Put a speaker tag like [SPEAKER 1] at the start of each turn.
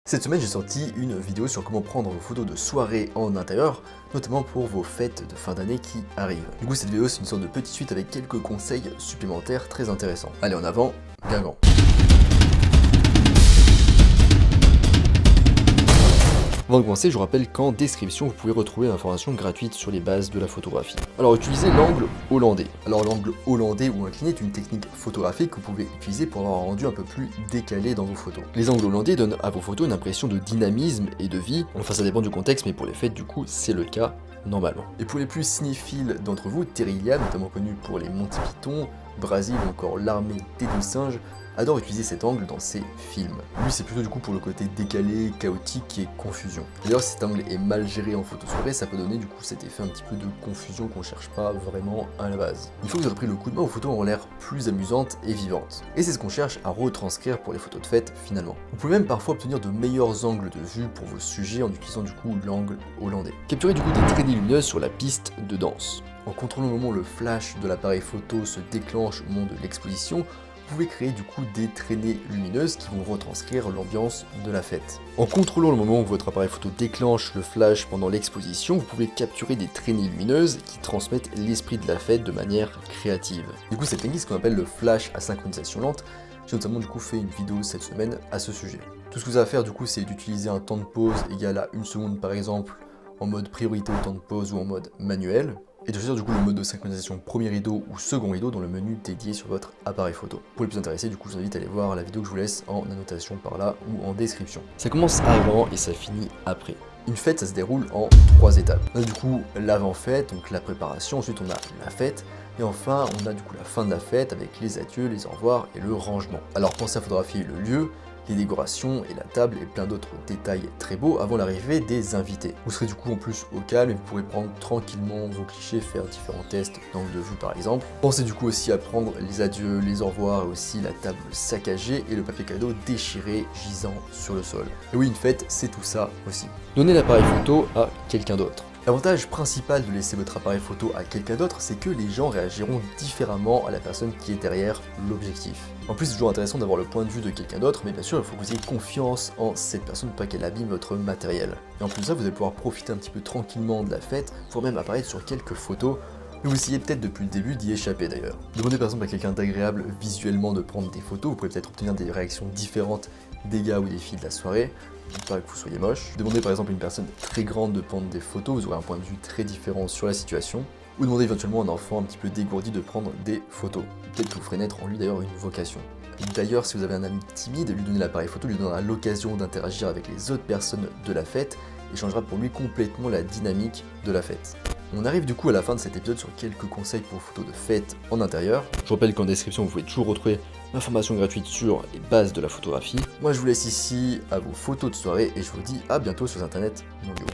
[SPEAKER 1] Cette semaine, j'ai sorti une vidéo sur comment prendre vos photos de soirée en intérieur, notamment pour vos fêtes de fin d'année qui arrivent. Du coup, cette vidéo, c'est une sorte de petite suite avec quelques conseils supplémentaires très intéressants. Allez, en avant, Guingamp. Avant de commencer, je vous rappelle qu'en description, vous pouvez retrouver l'information gratuite sur les bases de la photographie. Alors, utilisez l'angle hollandais. Alors, l'angle hollandais ou incliné est une technique photographique que vous pouvez utiliser pour avoir un rendu un peu plus décalé dans vos photos. Les angles hollandais donnent à vos photos une impression de dynamisme et de vie. Enfin, ça dépend du contexte, mais pour les fêtes, du coup, c'est le cas normalement. Et pour les plus cinéphiles d'entre vous, Terry Gilliam, notamment connu pour les Monty Python, Brasil ou encore l'armée des deux singes, adore utiliser cet angle dans ses films. Lui, c'est plutôt du coup pour le côté décalé, chaotique et confusion. D'ailleurs, si cet angle est mal géré en photo soirée, ça peut donner du coup cet effet un petit peu de confusion qu'on cherche pas vraiment à la base. Une fois que vous avez pris le coup de main, vos photos ont l'air plus amusantes et vivantes. Et c'est ce qu'on cherche à retranscrire pour les photos de fête finalement. Vous pouvez même parfois obtenir de meilleurs angles de vue pour vos sujets en utilisant du coup l'angle hollandais. Capturez du coup des traînées lumineuses sur la piste de danse. En contrôlant le moment où le flash de l'appareil photo se déclenche au moment de l'exposition, vous pouvez créer du coup des traînées lumineuses qui vont retranscrire l'ambiance de la fête. En contrôlant le moment où votre appareil photo déclenche le flash pendant l'exposition, vous pouvez capturer des traînées lumineuses qui transmettent l'esprit de la fête de manière créative. Du coup, cette technique, ce qu'on appelle le flash à synchronisation lente. J'ai notamment du coup fait une vidéo cette semaine à ce sujet. Tout ce que vous avez à faire du coup, c'est d'utiliser un temps de pause égal à 1 seconde par exemple, en mode priorité au temps de pause ou en mode manuel, et de choisir du coup le mode de synchronisation premier rideau ou second rideau dans le menu dédié sur votre appareil photo. Pour les plus intéressés, du coup, je vous invite à aller voir la vidéo que je vous laisse en annotation par là ou en description. Ça commence avant et ça finit après. Une fête, ça se déroule en 3 étapes. On a du coup l'avant-fête, donc la préparation, ensuite on a la fête, et enfin on a du coup la fin de la fête avec les adieux, les au revoir et le rangement. Alors pensez à photographier le lieu, les décorations et la table et plein d'autres détails très beaux avant l'arrivée des invités. Vous serez du coup en plus au calme et vous pourrez prendre tranquillement vos clichés, faire différents tests d'angle de vue par exemple. Pensez du coup aussi à prendre les adieux, les au revoir et aussi la table saccagée et le papier cadeau déchiré gisant sur le sol. Et oui, une fête, c'est tout ça aussi. Donnez l'appareil photo à quelqu'un d'autre. L'avantage principal de laisser votre appareil photo à quelqu'un d'autre, c'est que les gens réagiront différemment à la personne qui est derrière l'objectif. En plus, c'est toujours intéressant d'avoir le point de vue de quelqu'un d'autre, mais bien sûr, il faut que vous ayez confiance en cette personne pour pas qu'elle abîme votre matériel. Et en plus de ça, vous allez pouvoir profiter un petit peu tranquillement de la fête, voire même apparaître sur quelques photos, mais vous essayez peut-être depuis le début d'y échapper d'ailleurs. Demandez par exemple à quelqu'un d'agréable visuellement de prendre des photos, vous pouvez peut-être obtenir des réactions différentes des gars ou des filles de la soirée, pas que vous soyez moche. Demandez par exemple à une personne très grande de prendre des photos, vous aurez un point de vue très différent sur la situation. Ou demandez éventuellement à un enfant un petit peu dégourdi de prendre des photos. Peut-être que vous ferez naître en lui d'ailleurs une vocation. D'ailleurs, si vous avez un ami timide, lui donner l'appareil photo lui donnera l'occasion d'interagir avec les autres personnes de la fête et changera pour lui complètement la dynamique de la fête. On arrive du coup à la fin de cet épisode sur quelques conseils pour photos de fête en intérieur. Je rappelle qu'en description vous pouvez toujours retrouver l'information gratuite sur les bases de la photographie. Moi je vous laisse ici à vos photos de soirée et je vous dis à bientôt sur internet mondiaux.